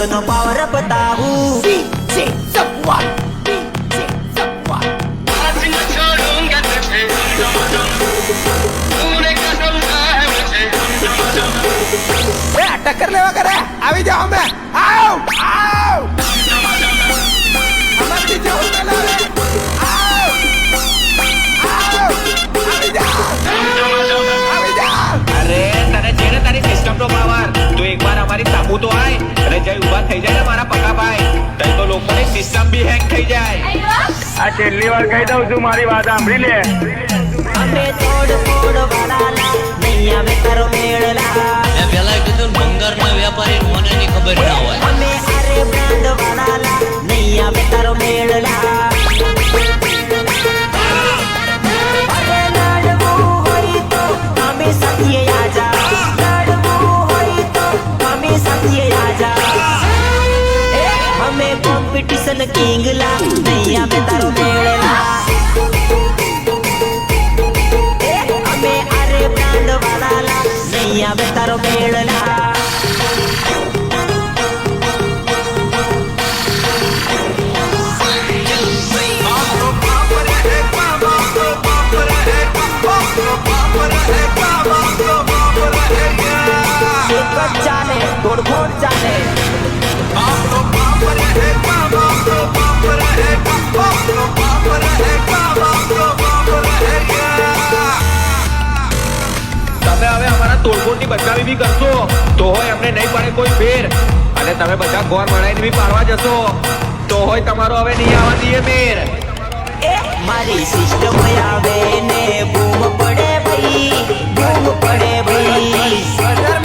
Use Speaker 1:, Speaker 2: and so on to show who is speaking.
Speaker 1: નો power બતાવું
Speaker 2: ટક્કર લેવા કરે આવી જાઓ અમે આવ આવ અમારી જવું પેલા રે આવ આવ આવી જાઓ આવી જાઓ
Speaker 3: અરે તને છે ને તારી સિસ્ટમ નો પાવર તું એકવાર અમારી સામુ તો આય અને જય ઊભા થઈ જાય ને મારા પકાભાઈ તઈ તો લોકોની સિસ્ટમ બી હેંગ થઈ જાય
Speaker 4: આ છેલ્લી વાર કહી દઉં છું મારી વાત સાંભળી લે
Speaker 1: અમે તોડ ફોડ વાળાલા નહીં આવે તારો મેળલા
Speaker 5: મેં પેલા કીધું ભંગારના વેપારી મને ની ખબર ના હોય
Speaker 1: અમે અરે બ્રાન્ડ વાળાલા નહીં આવે તારો મેળલા અરે લડવું હોય તો અમે સાથે આજા લડવું હોય તો અમે સાથે આજા અમે કોમ્પિટિશન કિંગ લા નહીં આવે તારો મેળલા અમે અરે બ્રાન્ડ વાળાલા નહીં આવે તારો મેળલા ચાલે તોડફોડ ચાલે
Speaker 3: તમે હવે અમારા તોડફોડની બચાવી બી કરશો તો હોય અમને નહીં પડે કોઈ ફેર અને તમે બધા ગોર મળાઈને બી પાડવા જશો તો હોય તમારો હવે નહીં આવવા દઈએ મેર
Speaker 1: મારી સિસ્ટમ આવે ને બૂમ પડે ભાઈ બૂમ પડે ભાઈ